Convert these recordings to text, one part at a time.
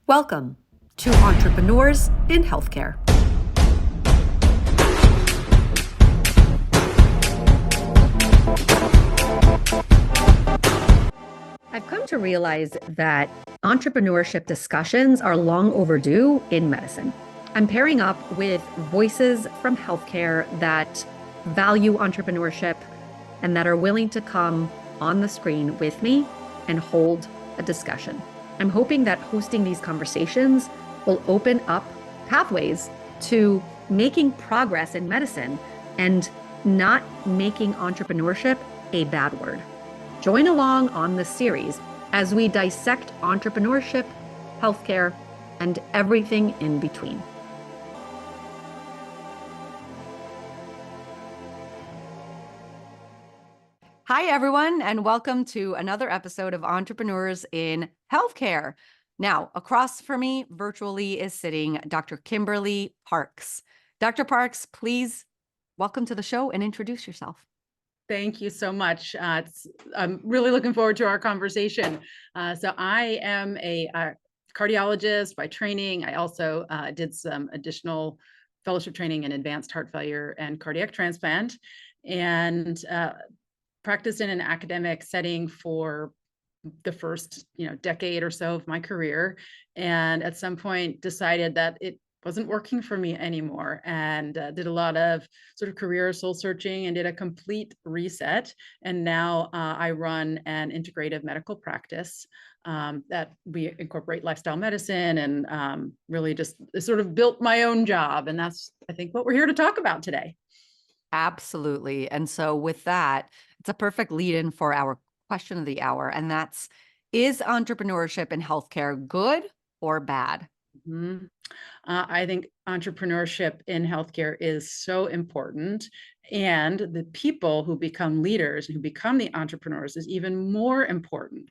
Welcome to Entrepreneurs in Healthcare. I've come to realize that entrepreneurship discussions are long overdue in medicine. I'm pairing up with voices from healthcare that value entrepreneurship and that are willing to come on the screen with me and hold a discussion. I'm hoping that hosting these conversations will open up pathways to making progress in medicine and not making entrepreneurship a bad word. Join along on this series as we dissect entrepreneurship, healthcare, and everything in between. Hi, everyone, and welcome to another episode of Entrepreneurs in Healthcare. Now, across from me virtually is sitting Dr. Kimberly Parks. Dr. Parks, please welcome to the show and introduce yourself. Thank you so much. I'm really looking forward to our conversation. So I am a cardiologist by training. I also did some additional fellowship training in advanced heart failure and cardiac transplant, and practiced in an academic setting for the first decade or so of my career. And at some point decided that it wasn't working for me anymore, and did a lot of sort of career soul searching and did a complete reset. And now I run an integrative medical practice that we incorporate lifestyle medicine, and really just sort of built my own job. And that's, I think, what we're here to talk about today. Absolutely. And so with that, it's a perfect lead in for our question of the hour. And that's, is entrepreneurship in healthcare good or bad? Mm-hmm. I think entrepreneurship in healthcare is so important. And the people who become leaders and who become the entrepreneurs is even more important.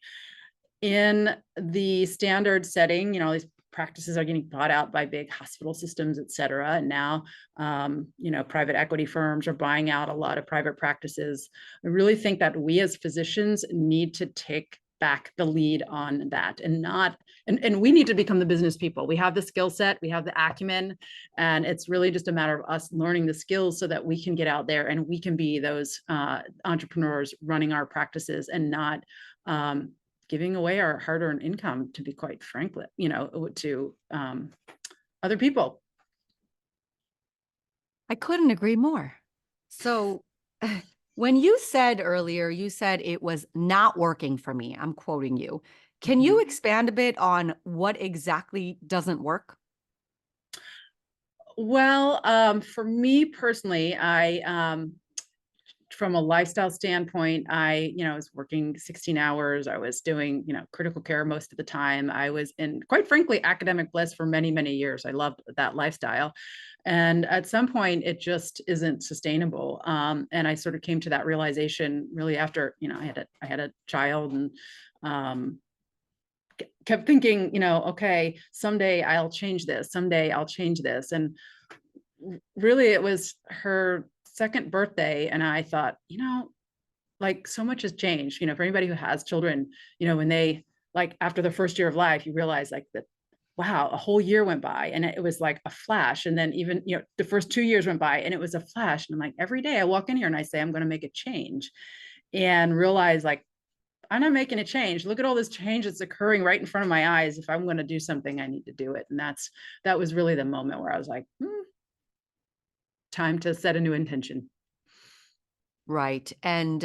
In the standard setting, these practices are getting bought out by big hospital systems, et cetera. And now, private equity firms are buying out a lot of private practices. I really think that we as physicians need to take back the lead on that, and we need to become the business people. We have the skill set, we have the acumen, and it's really just a matter of us learning the skills so that we can get out there and we can be those entrepreneurs running our practices, and not giving away our hard-earned income, to be quite frankly, to other people. I couldn't agree more. So when you said earlier, you said it was not working for me, I'm quoting you. Can you expand a bit on what exactly doesn't work? Well, for me personally, from a lifestyle standpoint, I was working 16 hours. I was doing, critical care most of the time. I was in, quite frankly, academic bliss for many, many years. I loved that lifestyle. And at some point, it just isn't sustainable. And I sort of came to that realization really after, I had a child, and kept thinking, okay, someday I'll change this. Someday I'll change this. And really, it was her second birthday, and I thought, like, so much has changed. For anybody who has children, when they, like, after the first year of life, you realize, like, that, wow, a whole year went by and it was like a flash. And then even, the first 2 years went by and it was a flash. And I'm like, every day I walk in here and I say, I'm going to make a change, and realize, like, I'm not making a change. Look at all this change that's occurring right in front of my eyes. If I'm going to do something, I need to do it. And that was really the moment where I was like, time to set a new intention. Right. And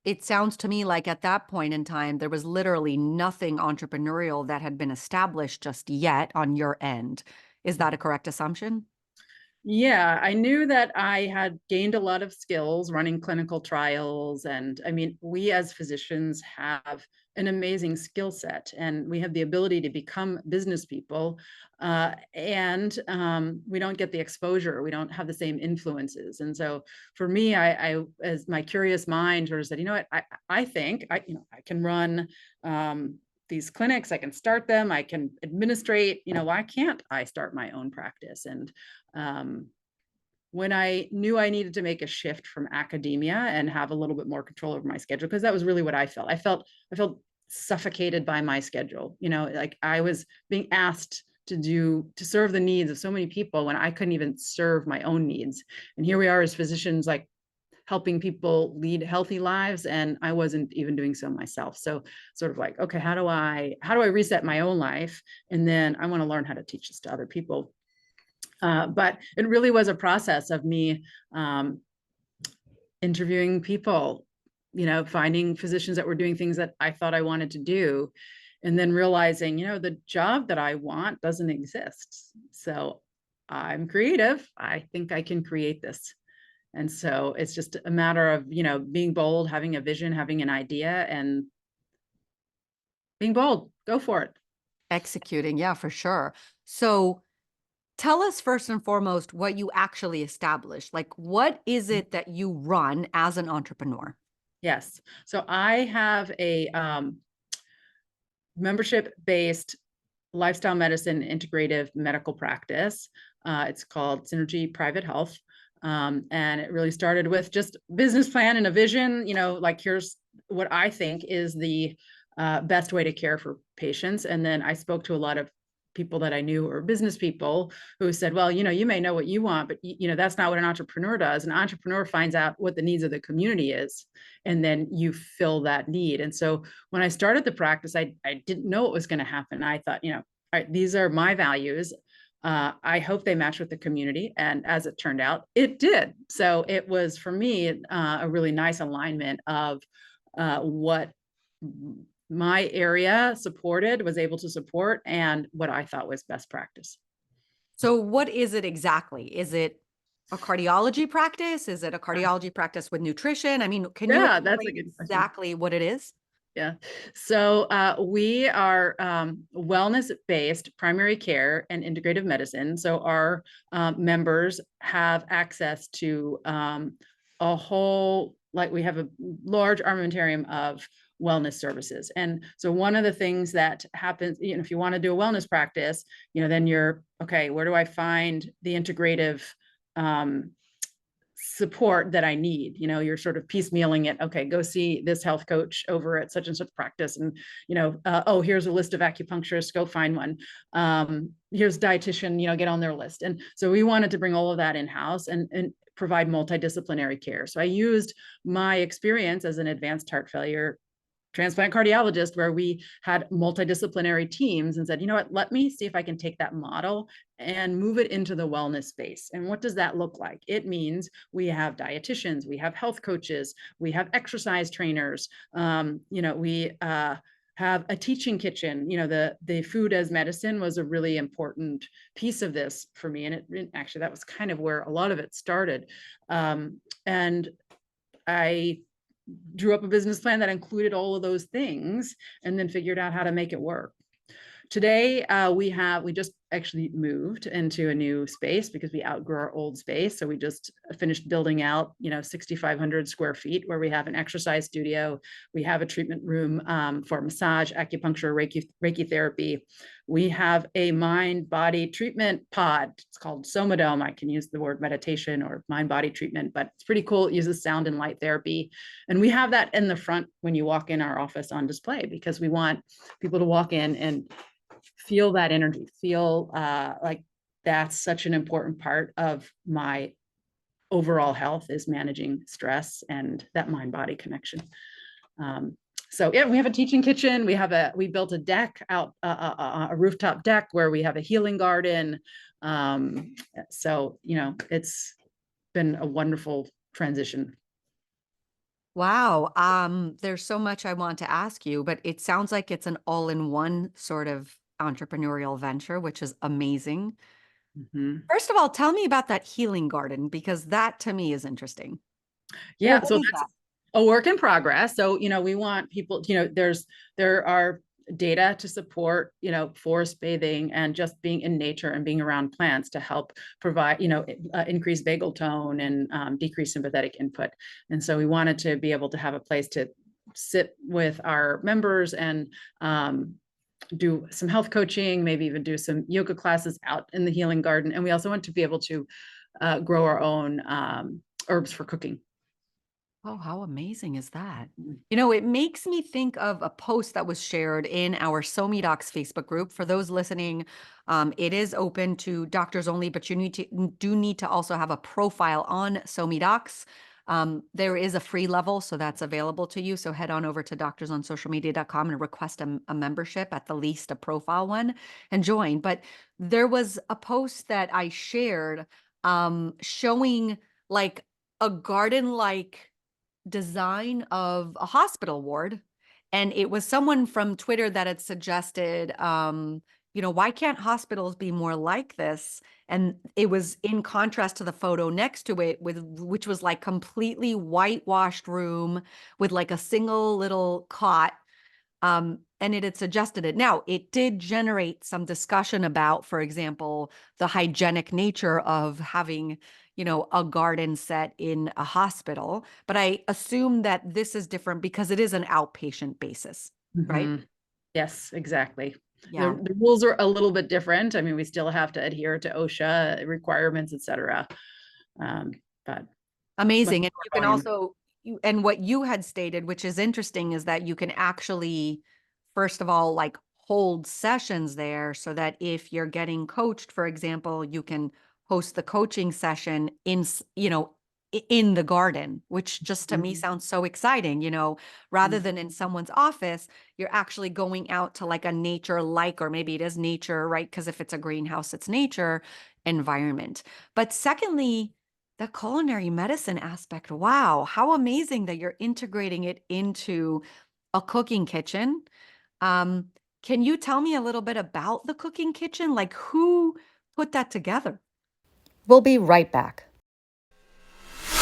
it sounds to me like at that point in time, there was literally nothing entrepreneurial that had been established just yet on your end. Is that a correct assumption? Yeah, I knew that I had gained a lot of skills running clinical trials. And I mean, we as physicians have an amazing skill set, and we have the ability to become business people. And we don't get the exposure, we don't have the same influences. And so for me, as my curious mind sort of said, what, I think I can run these clinics, I can start them, I can administrate, why can't I start my own practice? And when I knew I needed to make a shift from academia and have a little bit more control over my schedule, because that was really what I felt. I felt suffocated by my schedule. Like I was being asked to serve the needs of so many people when I couldn't even serve my own needs. And here we are as physicians, like helping people lead healthy lives, and I wasn't even doing so myself. So sort of like, okay, how do I reset my own life? And then I want to learn how to teach this to other people. But it really was a process of me interviewing people, finding physicians that were doing things that I thought I wanted to do, and then realizing, the job that I want doesn't exist. So I'm creative. I think I can create this. And so it's just a matter of, being bold, having a vision, having an idea, and being bold. Go for it. Executing, yeah, for sure. So tell us first and foremost what you actually established. Like, what is it that you run as an entrepreneur? Yes. So I have a membership-based lifestyle medicine integrative medical practice. It's called Synergy Private Health. And it really started with just business plan and a vision, like here's what I think is the best way to care for patients. And then I spoke to a lot of people that I knew or business people who said, well, you may know what you want, but that's not what an entrepreneur does. An entrepreneur finds out what the needs of the community is, and then you fill that need. And so when I started the practice, I didn't know what was going to happen. I thought, all right, these are my values. I hope they match with the community. And as it turned out, it did. So it was, for me, a really nice alignment of what my area was able to support, and what I thought was best practice. So what is it exactly? Is it a cardiology practice? Is it a cardiology practice with nutrition? I mean, can you Yeah, that's a explain good question. exactly what it is? Yeah. So we are wellness-based primary care and integrative medicine. So our members have access to a whole, like we have a large armamentarium of wellness services. And so one of the things that happens, if you want to do a wellness practice, then you're, okay, where do I find the integrative support that I need? You're sort of piecemealing it. Okay, go see this health coach over at such and such practice. And, oh, here's a list of acupuncturists, go find one. Here's dietitian, get on their list. And so we wanted to bring all of that in-house and provide multidisciplinary care. So I used my experience as an advanced heart failure transplant cardiologist, where we had multidisciplinary teams, and said, let me see if I can take that model and move it into the wellness space. And what does that look like? It means we have dietitians, we have health coaches, we have exercise trainers, we have a teaching kitchen. The food as medicine was a really important piece of this for me. And it actually, that was kind of where a lot of it started. And I drew up a business plan that included all of those things, and then figured out how to make it work. Today, we just actually moved into a new space because we outgrew our old space. So we just finished building out, 6,500 square feet, where we have an exercise studio. We have a treatment room for massage, acupuncture, Reiki therapy. We have a mind-body treatment pod. It's called Somadome. I can use the word meditation or mind-body treatment, but it's pretty cool. It uses sound and light therapy. And we have that in the front when you walk in our office on display, because we want people to walk in and feel that energy, feel like that's such an important part of my overall health, is managing stress and that mind-body connection. So yeah, we have a teaching kitchen. We built a deck out, a rooftop deck, where we have a healing garden. So, it's been a wonderful transition. Wow. There's so much I want to ask you, but it sounds like it's an all-in-one sort of entrepreneurial venture, which is amazing. Mm-hmm. First of all, tell me about that healing garden, because that to me is interesting. Yeah, What so is that's that? a work in progress. So, we want people, there are data to support, forest bathing and just being in nature and being around plants to help provide, increase vagal tone and decrease sympathetic input. And so we wanted to be able to have a place to sit with our members and do some health coaching, maybe even do some yoga classes out in the healing garden. And we also want to be able to grow our own herbs for cooking. Oh, how amazing is that? Mm. It makes me think of a post that was shared in our SoMe Docs Facebook group. For those listening, it is open to doctors only, but you do need to also have a profile on SoMe Docs. There is a free level, so that's available to you. So head on over to doctorsonsocialmedia.com and request a membership, at the least a profile one, and join. But there was a post that I shared showing like a garden-like design of a hospital ward. And it was someone from Twitter that had suggested, why can't hospitals be more like this? And it was in contrast to the photo next to it, which was like completely whitewashed room with like a single little cot. And it had suggested it. Now, it did generate some discussion about, for example, the hygienic nature of having, a garden set in a hospital. But I assume that this is different because it is an outpatient basis, right? Mhm. Yes, exactly. The, Yeah. the rules are a little bit different. I mean, we still have to adhere to OSHA requirements, et cetera. Um, but much Amazing. And more you can volume. also, and what you had stated, which is interesting, is that you can actually, first of all, like hold sessions there so that if you're getting coached, for example, you can host the coaching session in the garden, which just to me Mhm. sounds so exciting, rather than in someone's office, you're actually going out to like a nature like, or maybe it is nature, right? Because if it's a greenhouse, it's nature environment. But secondly, the culinary medicine aspect, wow, how amazing that you're integrating it into a cooking kitchen. Um, can you tell me a little bit about the cooking kitchen? Like who put that together? We'll be right back.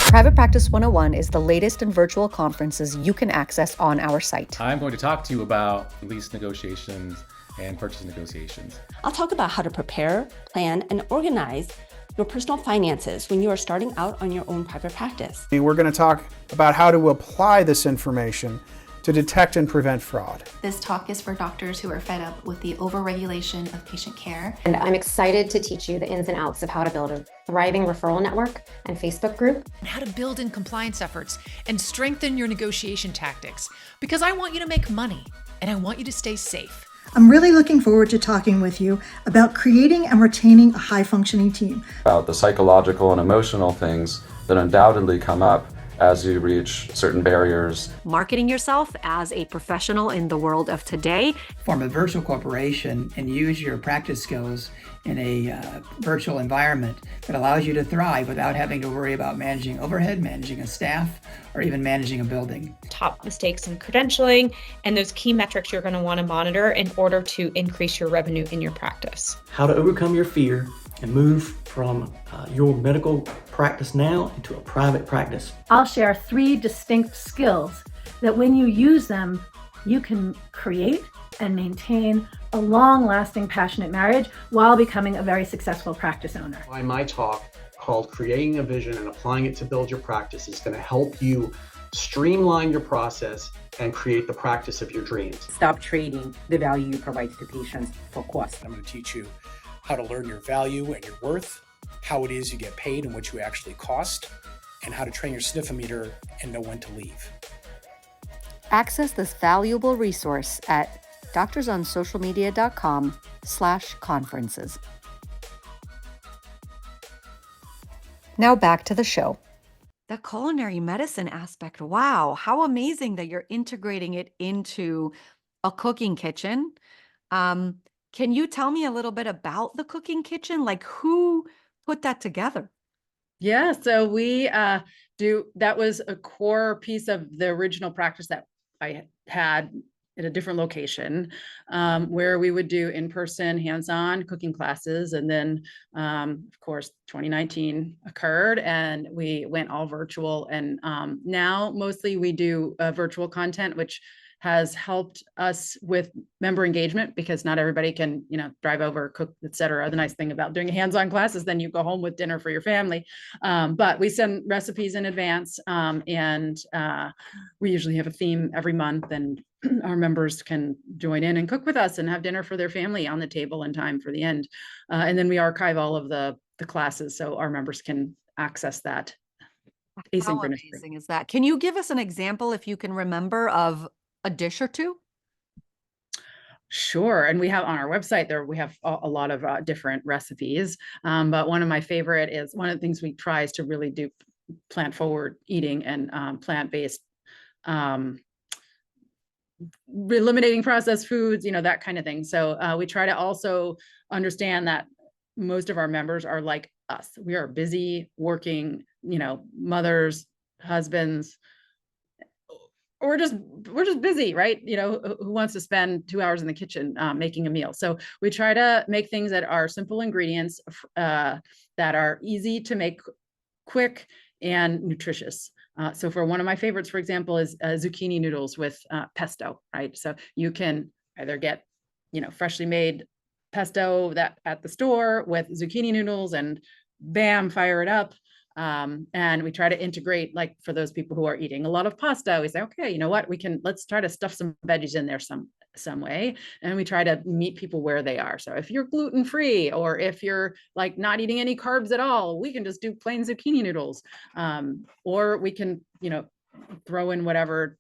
Private Practice 101 is the latest in virtual conferences you can access on our site. I'm going to talk to you about lease negotiations and purchase negotiations. I'll talk about how to prepare, plan, and organize your personal finances when you are starting out on your own private practice. We're going to talk about how to apply this information to detect and prevent fraud. This talk is for doctors who are fed up with the overregulation of patient care. And I'm excited to teach you the ins and outs of how to build a thriving referral network and Facebook group. And how to build in compliance efforts and strengthen your negotiation tactics. Because I want you to make money and I want you to stay safe. I'm really looking forward to talking with you about creating and retaining a high-functioning team. About the psychological and emotional things that undoubtedly come up as you reach certain barriers. Marketing yourself as a professional in the world of today. Form a virtual corporation and use your practice skills in a virtual environment that allows you to thrive without having to worry about managing overhead, managing a staff, or even managing a building. Top mistakes in credentialing and those key metrics you're going to want to monitor in order to increase your revenue in your practice. How to overcome your fear and move from your medical practice now into a private practice. I'll share 3 distinct skills that when you use them, you can create and maintain a long-lasting, passionate marriage while becoming a very successful practice owner. My talk called Creating a Vision and Applying It to Build Your Practice is going to help you streamline your process and create the practice of your dreams. Stop trading the value you provide to patients for cost. I'm going to teach you how to learn your value and your worth, how it is you get paid and what you actually cost, and how to train your sniffometer and know when to leave. Access this valuable resource at doctorsonsocialmedia.com/conferences. Now back to the show. The culinary medicine aspect, wow, how amazing that you're integrating it into a cooking kitchen. Can you tell me a little bit about the cooking kitchen? Like who put that together? Yeah, so we that was a core piece of the original practice that I had at a different location, where we would do in-person hands-on cooking classes. And then, of course, 2019 occurred and we went all virtual. And now mostly we do virtual content, which has helped us with member engagement because not everybody can, drive over, cook, et cetera. The nice thing about doing a hands-on class is then you go home with dinner for your family. But we send recipes in advance and we usually have a theme every month and our members can join in and cook with us and have dinner for their family on the table in time for the end. And then we archive all of the classes so our members can access that. How asynchronously. amazing is that? Can you give us an example, if you can remember, of a dish or two? Sure. And we have on our website there, we have a lot of different recipes. But one of my favorite is one of the things we try is to really do plant forward eating and plant-based, eliminating processed foods, that kind of thing. So we try to also understand that most of our members are like us. We are busy working, mothers, husbands, we're just busy, right? Who wants to spend 2 hours in the kitchen making a meal? So we try to make things that are simple ingredients, that are easy to make, quick and nutritious. So for one of my favorites, for example, is zucchini noodles with pesto, right? So you can either get, freshly made pesto that at the store with zucchini noodles and bam, fire it up. And we try to integrate, like for those people who are eating a lot of pasta, we say, okay, you know what, let's try to stuff some veggies in there some way. And we try to meet people where they are. So if you're gluten-free, or if you're like not eating any carbs at all, we can just do plain zucchini noodles. Or we can, throw in whatever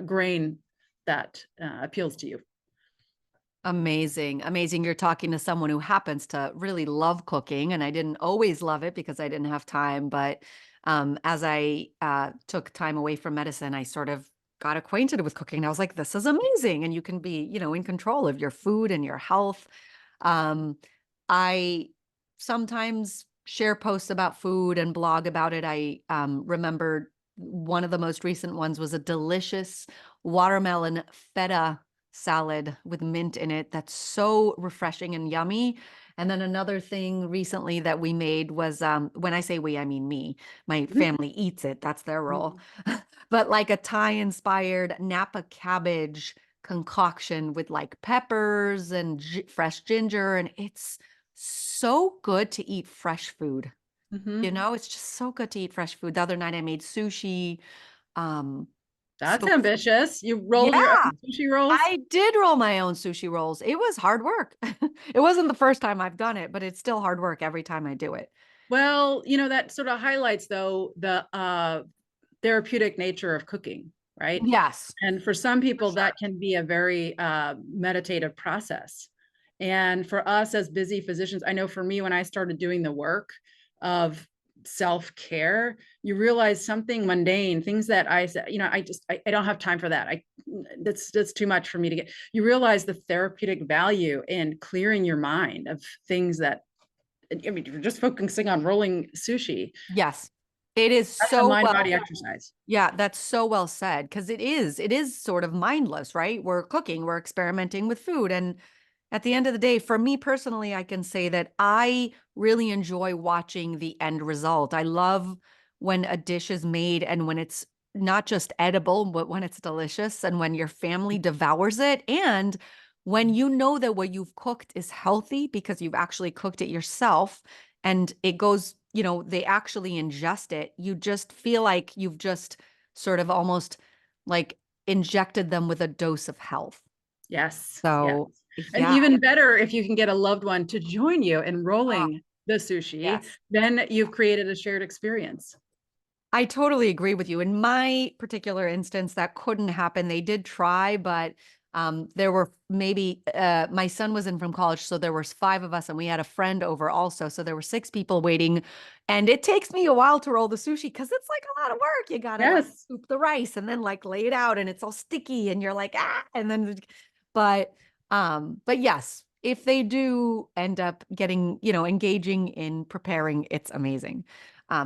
grain that appeals to you. Amazing. Amazing. You're talking to someone who happens to really love cooking. And I didn't always love it because I didn't have time. But as I took time away from medicine, I sort of got acquainted with cooking. I was like, this is amazing. And you can be, in control of your food and your health. I sometimes share posts about food and blog about it. I remember one of the most recent ones was a delicious watermelon feta salad with mint in it. That's so refreshing and yummy. And then another thing recently that we made was, when I say we, I mean me. My family eats it. That's their role. But like a Thai-inspired Napa cabbage concoction with like peppers and fresh ginger. And it's so good to eat fresh food. It's just so good to eat fresh food. The other night I made sushi. That's So ambitious. You rolled your own sushi rolls? I did roll my own sushi rolls. It was hard work. It wasn't the first time I've done it, but it's still hard work every time I do it. Well, that sort of highlights, though, the therapeutic nature of cooking, right? Yes. And for some people, that can be a very meditative process. And for us as busy physicians, I know for me, when I started doing the work of self-care, you realize something mundane, things that I said, I don't have time for that. That's too much for me to get. You realize the therapeutic value in clearing your mind of things that, you're just focusing on rolling sushi. Yes. It is That's so a mind-body exercise. Yeah, that's so well said, because it is sort of mindless, right? We're cooking, we're experimenting with food. And at the end of the day, for me personally, I can say that I really enjoy watching the end result. I love when a dish is made and when it's not just edible, but when it's delicious and when your family devours it. And when you know that what you've cooked is healthy because you've actually cooked it yourself and it goes, they actually ingest it. You just feel like you've just sort of almost like injected them with a dose of health. Yes. So, and even better if you can get a loved one to join you in rolling the sushi, then you've created a shared experience. I totally agree with you. In my particular instance, that couldn't happen. They did try, but there were maybe, my son was in from college, so there was 5 of us and we had a friend over also. So there were 6 people waiting, and it takes me a while to roll the sushi because it's like a lot of work. You got to like scoop the rice and then like lay it out and it's all sticky and you're like, and then, but yes, if they do end up getting, engaging in preparing, it's amazing.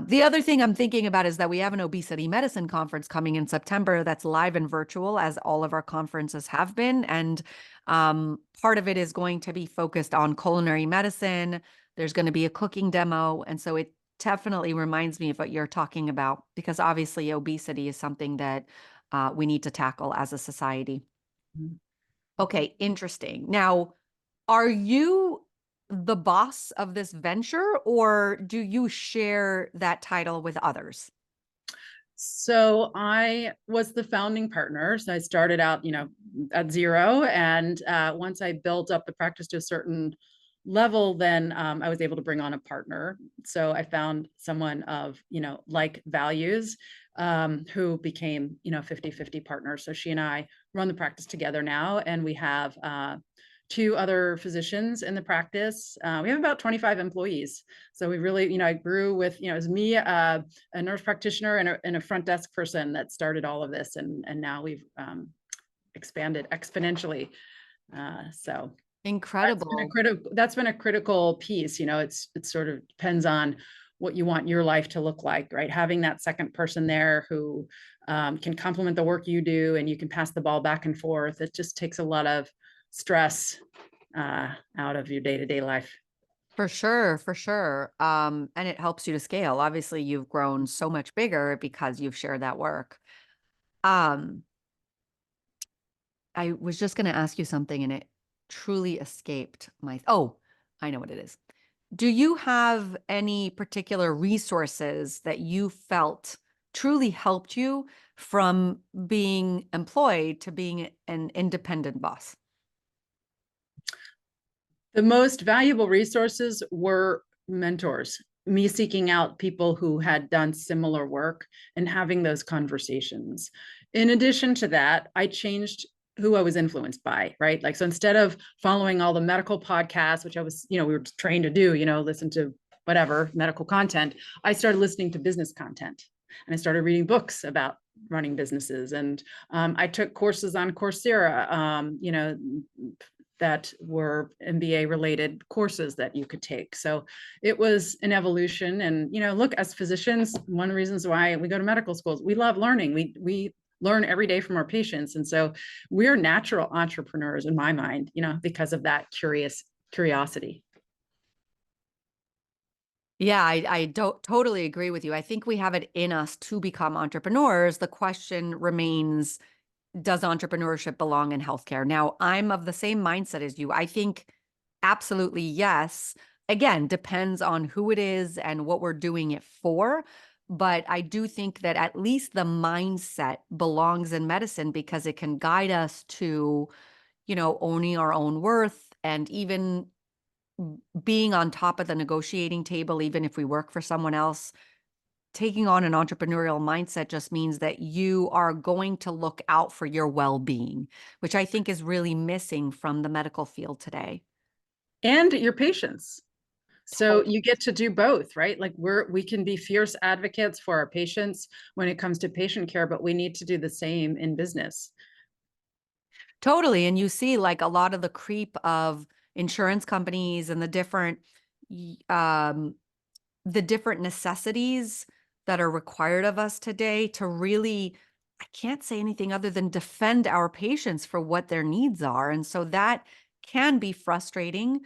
The other thing I'm thinking about is that we have an obesity medicine conference coming in September that's live and virtual, as all of our conferences have been. And part of it is going to be focused on culinary medicine. There's going to be a cooking demo. And so it definitely reminds me of what you're talking about, because obviously obesity is something that we need to tackle as a society. Okay, interesting. Now, are you the boss of this venture, or do you share that title with others? So I was the founding partner. So I started out, at zero. And once I built up the practice to a certain level, then I was able to bring on a partner. So I found someone of, like values, who became, 50-50 partners. So she and I run the practice together now, and we have 2 other physicians in the practice. We have about 25 employees. So we really, I grew with, it was me, a nurse practitioner and a front desk person that started all of this. And now we've expanded exponentially. So incredible. That's been a critical piece. It sort of depends on what you want your life to look like, right? Having that second person there who can complement the work you do, and you can pass the ball back and forth. It just takes a lot of stress out of your day-to-day life. For sure, for sure. And it helps you to scale. Obviously, you've grown so much bigger because you've shared that work. I was just going to ask you something, and it truly escaped oh, I know what it is. Do you have any particular resources that you felt truly helped you from being employed to being an independent boss? The most valuable resources were mentors, me seeking out people who had done similar work and having those conversations. In addition to that, I changed who I was influenced by, right? Like, so instead of following all the medical podcasts, which I was, we were trained to do, listen to whatever medical content, I started listening to business content, and I started reading books about running businesses. And I took courses on Coursera, that were MBA related courses that you could take. So it was an evolution. And, look, as physicians, one of the reasons why we go to medical schools, we love learning. We learn every day from our patients. And so we're natural entrepreneurs in my mind, because of that curiosity. Yeah, I don't totally agree with you. I think we have it in us to become entrepreneurs. The question remains, does entrepreneurship belong in healthcare? Now, I'm of the same mindset as you. I think absolutely yes. Again, depends on who it is and what we're doing it for. But I do think that at least the mindset belongs in medicine, because it can guide us to, owning our own worth, and even being on top of the negotiating table, even if we work for someone else. Taking on an entrepreneurial mindset just means that you are going to look out for your well-being, which I think is really missing from the medical field today. And your patients. So you get to do both, right? Like we can be fierce advocates for our patients when it comes to patient care, but we need to do the same in business. Totally. And you see like a lot of the creep of insurance companies and the different necessities that are required of us today to really, I can't say anything other than defend our patients for what their needs are. And so that can be frustrating.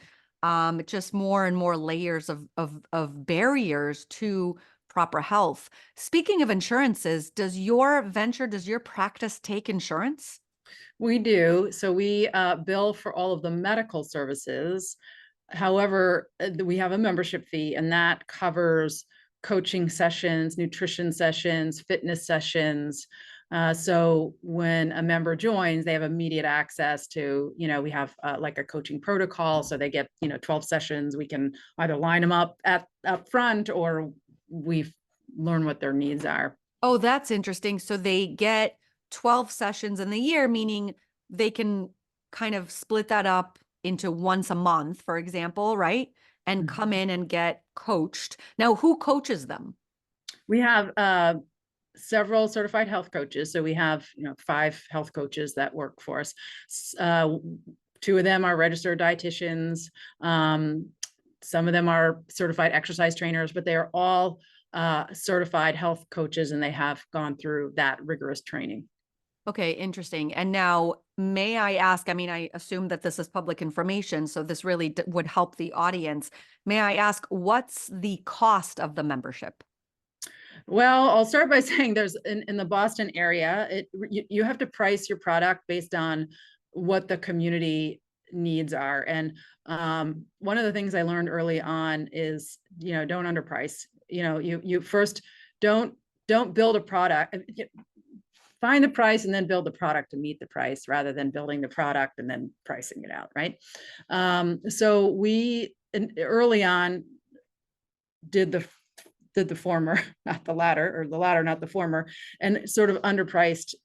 Just more and more layers of barriers to proper health. Speaking of insurances, does your practice take insurance? We do. So we bill for all of the medical services. However, we have a membership fee, and that covers coaching sessions, nutrition sessions, fitness sessions. So when a member joins, they have immediate access to, we have like a coaching protocol. So they get, 12 sessions. We can either line them up up front, or we learn what their needs are. Oh, that's interesting. So they get 12 sessions in the year, meaning they can kind of split that up into once a month, for example, right? And come in and get coached. Now, who coaches them? We have several certified health coaches. So we have, 5 health coaches that work for us. 2 of them are registered dietitians. Some of them are certified exercise trainers, but they are all certified health coaches, and they have gone through that rigorous training. Okay, interesting. And now, may I ask, I mean, I assume that this is public information, so this really would help the audience. May I ask, what's the cost of the membership? Well, I'll start by saying there's in the Boston area, you have to price your product based on what the community needs are. And one of the things I learned early on is, don't underprice. You first don't build a product. find the price and then build the product to meet the price, rather than building the product and then pricing it out, right? So we early on did the former, not the latter, or the latter, not the former, and sort of underpriced,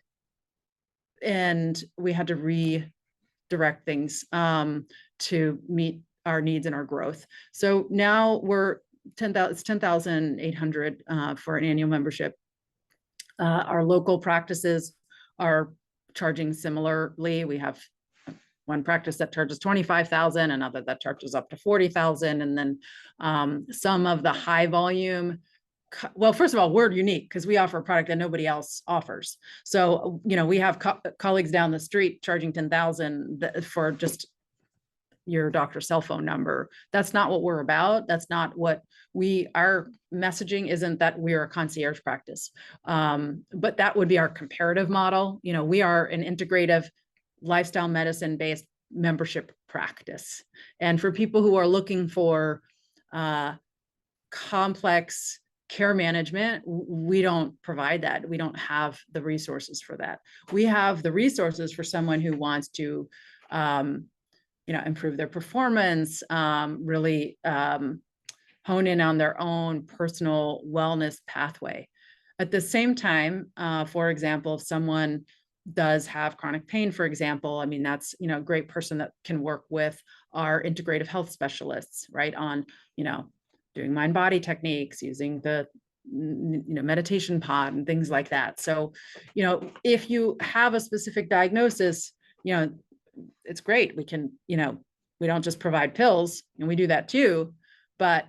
and we had to redirect things to meet our needs and our growth. So now we're 10,000, it's 10,800 for an annual membership. Our local practices are charging similarly. We have one practice that charges 25,000, another that charges up to 40,000, and then some of the high volume. Well, first of all, we're unique because we offer a product that nobody else offers. So, you know, we have colleagues down the street charging 10,000 for just your doctor's cell phone number. That's not what we're about. That's not what our messaging isn't that we're a concierge practice. But that would be our comparative model. You know, we are an integrative lifestyle medicine based membership practice. And for people who are looking for complex care management, we don't provide that. We don't have the resources for that. We have the resources for someone who wants to, you know, improve their performance, really hone in on their own personal wellness pathway. At the same time, for example, if someone does have chronic pain, for example, I mean, that's, you know, a great person that can work with our integrative health specialists, right, on, you know, doing mind-body techniques, using the, you know, meditation pod and things like that. So, you know, if you have a specific diagnosis, you know, it's great. We can, you know, we don't just provide pills, and we do that too, but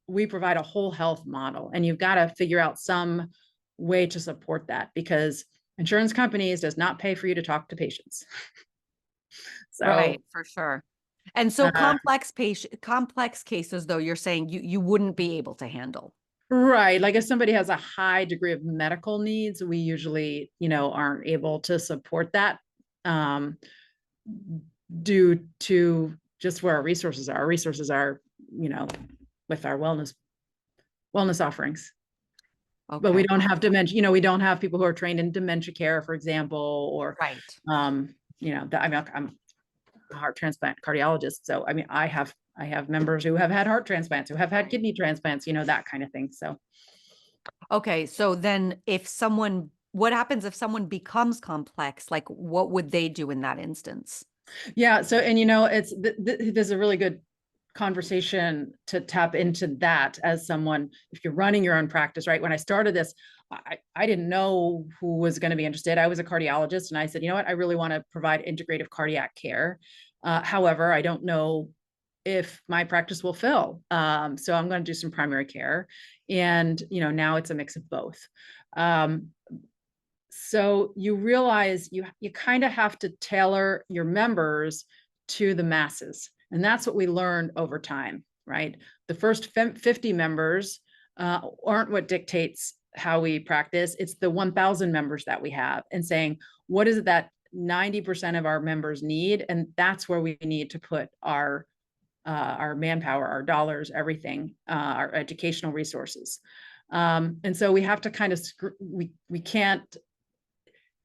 we provide a whole health model, and you've got to figure out some way to support that, because insurance companies does not pay for you to talk to patients. So, right, for sure. And so complex cases, though, you're saying you wouldn't be able to handle. Right. Like if somebody has a high degree of medical needs, we usually, you know, aren't able to support that due to just where our resources are. Our resources are, you know, with our wellness offerings. Okay. But we don't have dementia, you know, we don't have people who are trained in dementia care, for example, or, right. You know, I mean, I'm a heart transplant cardiologist. So, I mean, I have members who have had heart transplants, who have had kidney transplants, you know, that kind of thing. So. Okay. So then what happens if someone becomes complex? Like, what would they do in that instance? Yeah. So, and, you know, there's a really good conversation to tap into that as someone, if you're running your own practice, right? When I started this, I didn't know who was going to be interested. I was a cardiologist, and I said, you know what, I really want to provide integrative cardiac care. However, I don't know if my practice will fill. So I'm going to do some primary care. And, you know, now it's a mix of both. So you realize you kind of have to tailor your members to the masses. And that's what we learned over time, right? The first 50 members aren't what dictates how we practice. It's the 1,000 members that we have, and saying, what is it that 90% of our members need? And that's where we need to put our manpower, our dollars, everything, our educational resources. And so we have to kind of, we can't,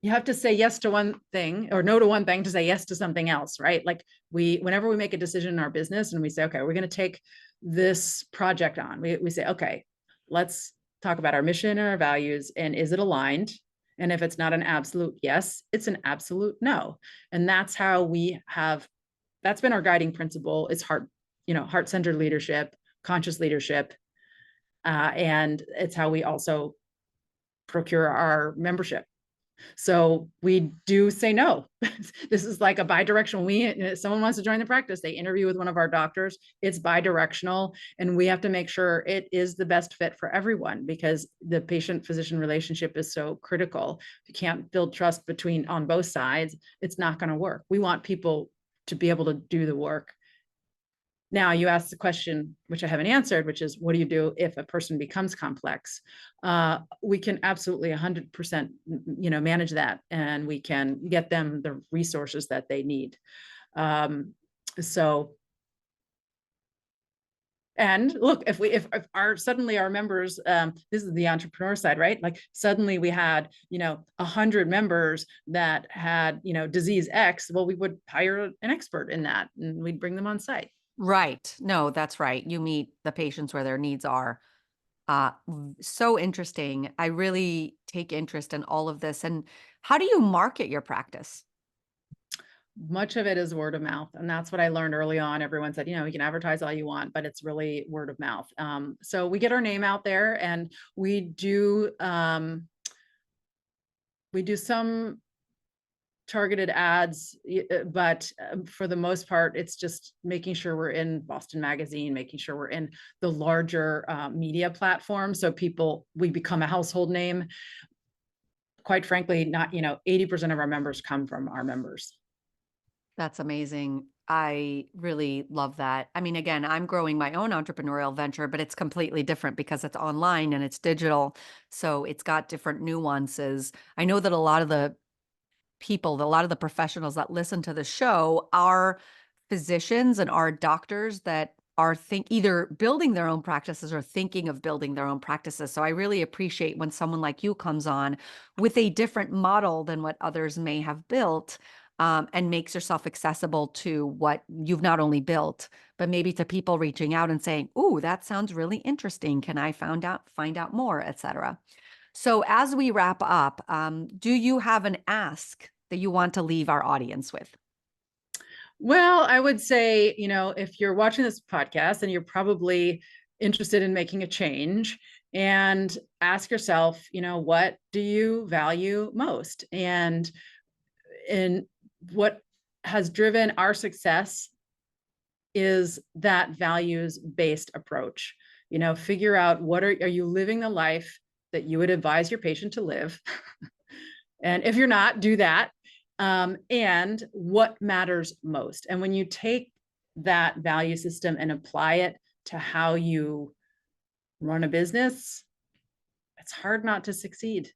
you have to say yes to one thing or no to one thing to say yes to something else, right? Like whenever we make a decision in our business and we say, okay, we're going to take this project on, we say, okay, let's talk about our mission and our values, and is it aligned? And if it's not an absolute yes, it's an absolute no. And that's how that's been our guiding principle. It's heart-centered leadership, conscious leadership. And it's how we also procure our membership. So we do say no. This is like a bi-directional. If someone wants to join the practice, they interview with one of our doctors. It's bi-directional, and we have to make sure it is the best fit for everyone, because the patient-physician relationship is so critical. If you can't build trust on both sides, it's not going to work. We want people to be able to do the work. Now, you asked the question, which I haven't answered, which is, what do you do if a person becomes complex? We can absolutely 100%, you know, manage that, and we can get them the resources that they need. And And look, if suddenly our members, this is the entrepreneur side, right? Like suddenly we had, 100 members that had, disease X, well, we would hire an expert in that and we'd bring them on site. Right. No, that's right. You meet the patients where their needs are. So interesting. I really take interest in all of this. And how do you market your practice? Much of it is word of mouth. And that's what I learned early on. Everyone said, you can advertise all you want, but it's really word of mouth. So we get our name out there, and we do some targeted ads, but for the most part, it's just making sure we're in Boston Magazine, making sure we're in the larger media platforms. So we become a household name. Quite frankly, not, 80% of our members come from our members. That's amazing. I really love that. I mean, again, I'm growing my own entrepreneurial venture, but it's completely different because it's online and it's digital. So it's got different nuances. I know that a lot of the professionals that listen to the show are physicians and are doctors that are either building their own practices or thinking of building their own practices. So I really appreciate when someone like you comes on with a different model than what others may have built, and makes yourself accessible to what you've not only built, but maybe to people reaching out and saying, "Ooh, that sounds really interesting. Can I find out more," etc. So as we wrap up, do you have an ask that you want to leave our audience with? Well, I would say, if you're watching this podcast and you're probably interested in making a change, and ask yourself, what do you value most? And what has driven our success is that values-based approach. Figure out are you living the life that you would advise your patient to live? And if you're not, do that. And what matters most. And when you take that value system and apply it to how you run a business, it's hard not to succeed.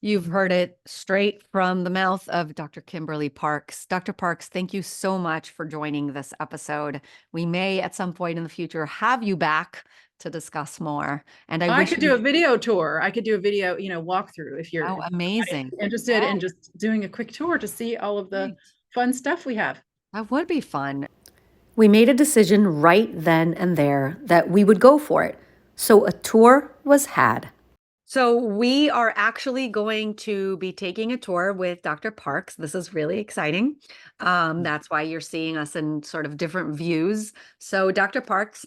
You've heard it straight from the mouth of Dr. Kimberly Parks. Dr. Parks, thank you so much for joining this episode. We may at some point in the future have you back to discuss more. And I could do a video tour. I could do a video, walkthrough if you're amazing. Interested in just doing a quick tour to see all of the fun stuff we have. That would be fun. We made a decision right then and there that we would go for it. So a tour was had. So we are actually going to be taking a tour with Dr. Parks. This is really exciting. That's why you're seeing us in sort of different views. So Dr. Parks,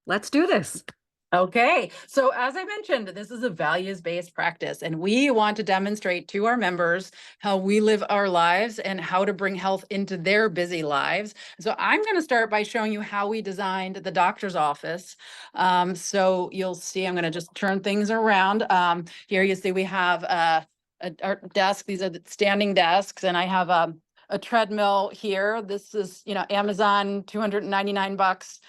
let's do this. Okay. So as I mentioned, this is a values-based practice, and we want to demonstrate to our members how we live our lives and how to bring health into their busy lives. So I'm going to start by showing you how we designed the doctor's office. So you'll see, I'm going to just turn things around. Here you see we have our desk. These are the standing desks, and I have a treadmill here. This is, Amazon, $299,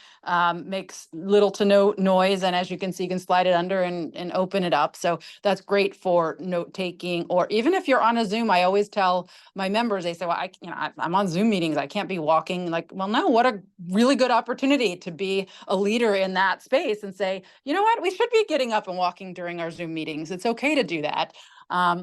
makes little to no noise. And as you can see, you can slide it under and open it up. So that's great for note taking, or even if you're on a Zoom. I always tell my members, they say, well, I'm on Zoom meetings. I can't be walking. Like, well, no, what a really good opportunity to be a leader in that space and say, you know what, we should be getting up and walking during our Zoom meetings. It's okay to do that.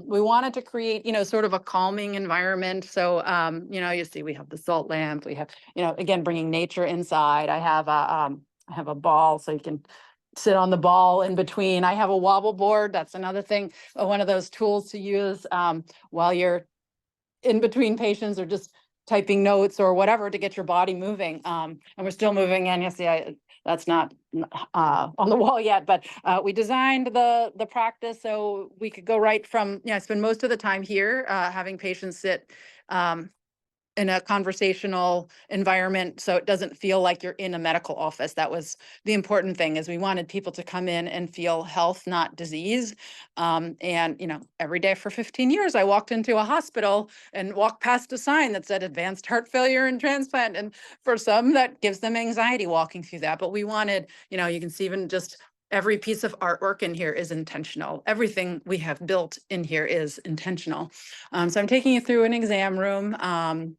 We wanted to create, sort of a calming environment. So, you see, we have the salt lamp. We have, again, bringing nature inside. I have a ball, so you can sit on the ball in between. I have a wobble board. That's another thing, one of those tools to use while you're in between patients or just typing notes or whatever to get your body moving. And we're still moving. And you see, that's not on the wall yet, but we designed the practice so we could go right from, I spend most of the time here having patients sit in a conversational environment, so it doesn't feel like you're in a medical office. That was the important thing, is we wanted people to come in and feel health, not disease. And every day for 15 years, I walked into a hospital and walked past a sign that said advanced heart failure and transplant. And for some, that gives them anxiety walking through that. But we wanted, you can see even just every piece of artwork in here is intentional. Everything we have built in here is intentional. So I'm taking you through an exam room.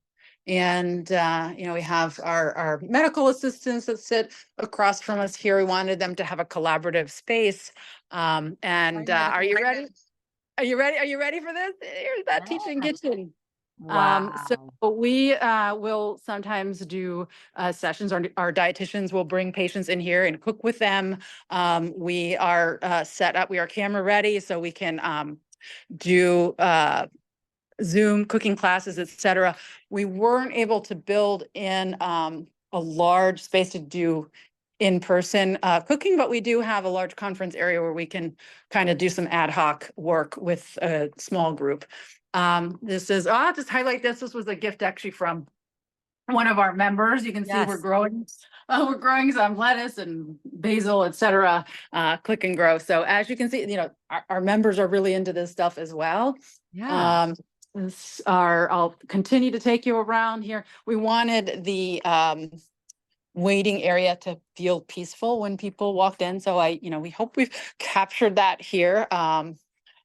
And, we have our medical assistants that sit across from us here. We wanted them to have a collaborative space. And are you ready? Are you ready? Are you ready for this? Here's that teaching kitchen. So we will sometimes do sessions. Our dietitians will bring patients in here and cook with them. We are set up. We are camera ready, so we can do Zoom cooking classes, etc. We weren't able to build in a large space to do in-person cooking, but we do have a large conference area where we can kind of do some ad hoc work with a small group. This is, I'll just highlight this. This was a gift actually from one of our members. You can see we're growing some lettuce and basil, etc. Click and grow. So as you can see, our members are really into this stuff as well. Yeah. I'll continue to take you around here. We wanted the waiting area to feel peaceful when people walked in. So we hope we've captured that here.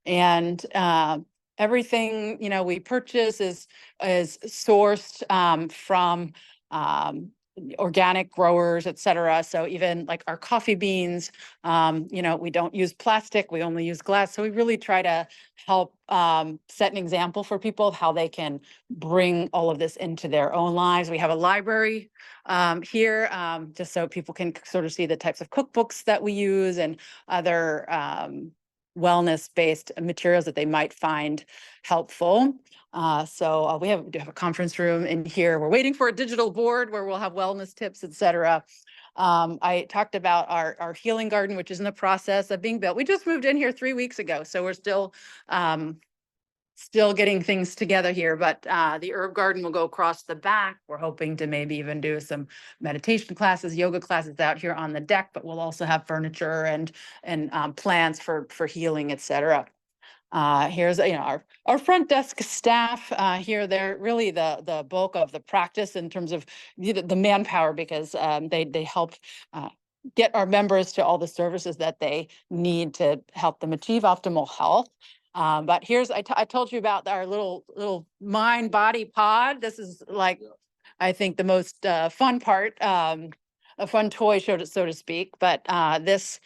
And everything, we purchase is sourced from organic growers, et cetera. So even like our coffee beans, we don't use plastic, we only use glass. So we really try to help set an example for people of how they can bring all of this into their own lives. We have a library here, just so people can sort of see the types of cookbooks that we use and other wellness-based materials that they might find helpful. So we do have a conference room in here. We're waiting for a digital board where we'll have wellness tips, etc. I talked about our healing garden, which is in the process of being built. We just moved in here 3 weeks ago, so we're still getting things together here, but the herb garden will go across the back. We're hoping to maybe even do some meditation classes, yoga classes out here on the deck, but we'll also have furniture and plants for healing, etc. Here's our front desk staff here. They're really the bulk of the practice in terms of the manpower, because they help get our members to all the services that they need to help them achieve optimal health. But here's, I told you about our little mind body pod. This is like, I think the most fun part, a fun toy, so to speak. But this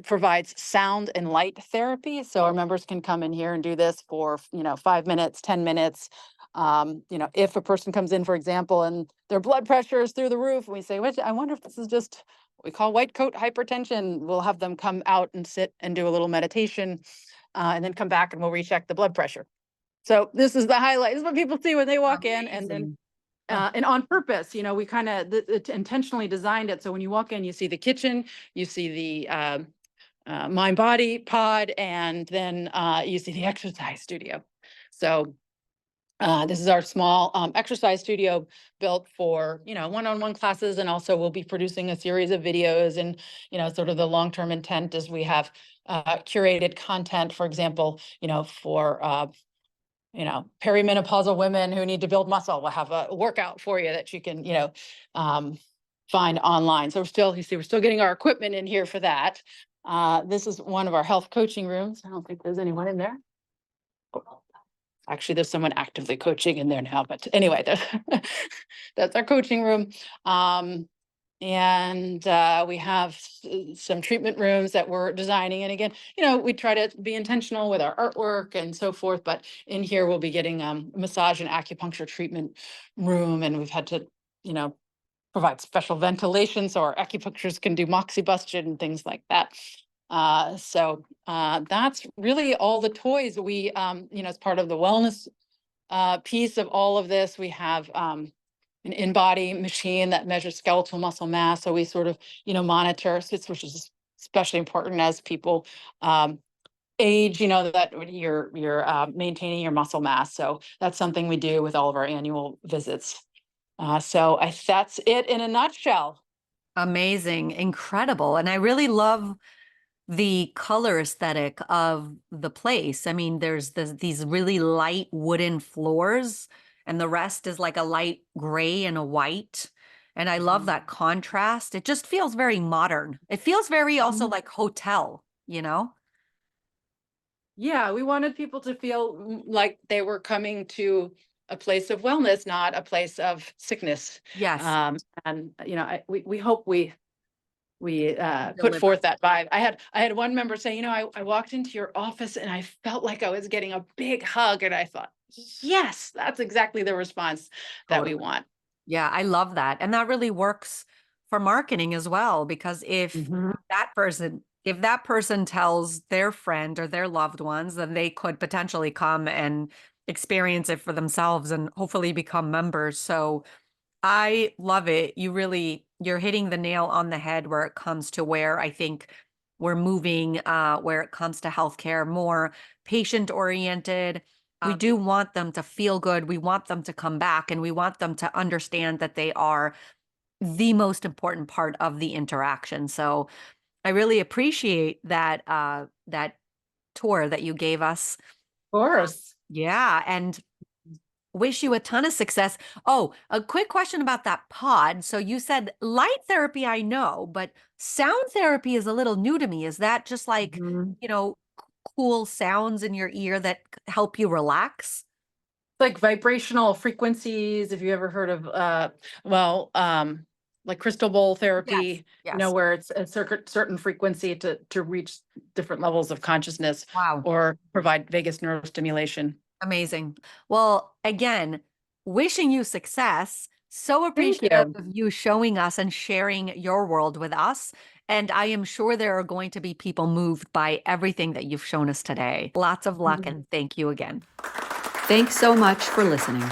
provides sound and light therapy. So our members can come in here and do this for 5 minutes, 10 minutes. If a person comes in, for example, and their blood pressure is through the roof, and we say, I wonder if this is just what we call white coat hypertension. We'll have them come out and sit and do a little meditation. And then come back and we'll recheck the blood pressure. So this is the highlight. This is what people see when they walk in. And then and on purpose, we kind of intentionally designed it. So when you walk in, you see the kitchen, you see the mind body pod, and then you see the exercise studio. So this is our small exercise studio built for, one-on-one classes. And also we'll be producing a series of videos, and, sort of the long-term intent is we have curated content, for example, for, perimenopausal women who need to build muscle. We'll have a workout for you that you can, find online. So we're still getting our equipment in here for that. This is one of our health coaching rooms. I don't think there's anyone in there. Actually, there's someone actively coaching in there now, but anyway, that's our coaching room. And we have some treatment rooms that we're designing. And again, we try to be intentional with our artwork and so forth, but in here we'll be getting a massage and acupuncture treatment room. And we've had to, provide special ventilation so our acupuncturists can do moxibustion and things like that. So that's really all the toys we, as part of the wellness piece of all of this, we have an in-body machine that measures skeletal muscle mass. So we sort of, monitor, which is especially important as people age, that you're maintaining your muscle mass. So that's something we do with all of our annual visits. So that's it in a nutshell. Amazing, incredible. And I really love the color aesthetic of the place. I mean, there's these really light wooden floors, and the rest is like a light gray and a white. And I love that contrast. It just feels very modern. It feels very also like hotel, Yeah, we wanted people to feel like they were coming to a place of wellness, not a place of sickness. Yes. And we hope we put Deliver. forth that vibe. I had one member say, I walked into your office and I felt like I was getting a big hug, and I thought, yes, that's exactly the response that we want. Yeah, I love that. And that really works for marketing as well, because if that person tells their friend or their loved ones, then they could potentially come and experience it for themselves and hopefully become members. So I love it. You're hitting the nail on the head where it comes to where I think we're moving, where it comes to healthcare, more patient oriented. We do want them to feel good. We want them to come back, and we want them to understand that they are the most important part of the interaction. So I really appreciate that, that tour that you gave us. Of course. Yeah. And wish you a ton of success. Oh, a quick question about that pod. So you said light therapy, I know, but sound therapy is a little new to me. Is that just like, cool sounds in your ear that help you relax? Like vibrational frequencies. If you ever heard of, like crystal bowl therapy, Yes. where it's a certain frequency to reach different levels of consciousness. Wow. Or provide vagus nerve stimulation. Amazing. Well, again, wishing you success. So appreciative of you showing us and sharing your world with us. And I am sure there are going to be people moved by everything that you've shown us today. Lots of luck, and thank you again. Thanks so much for listening.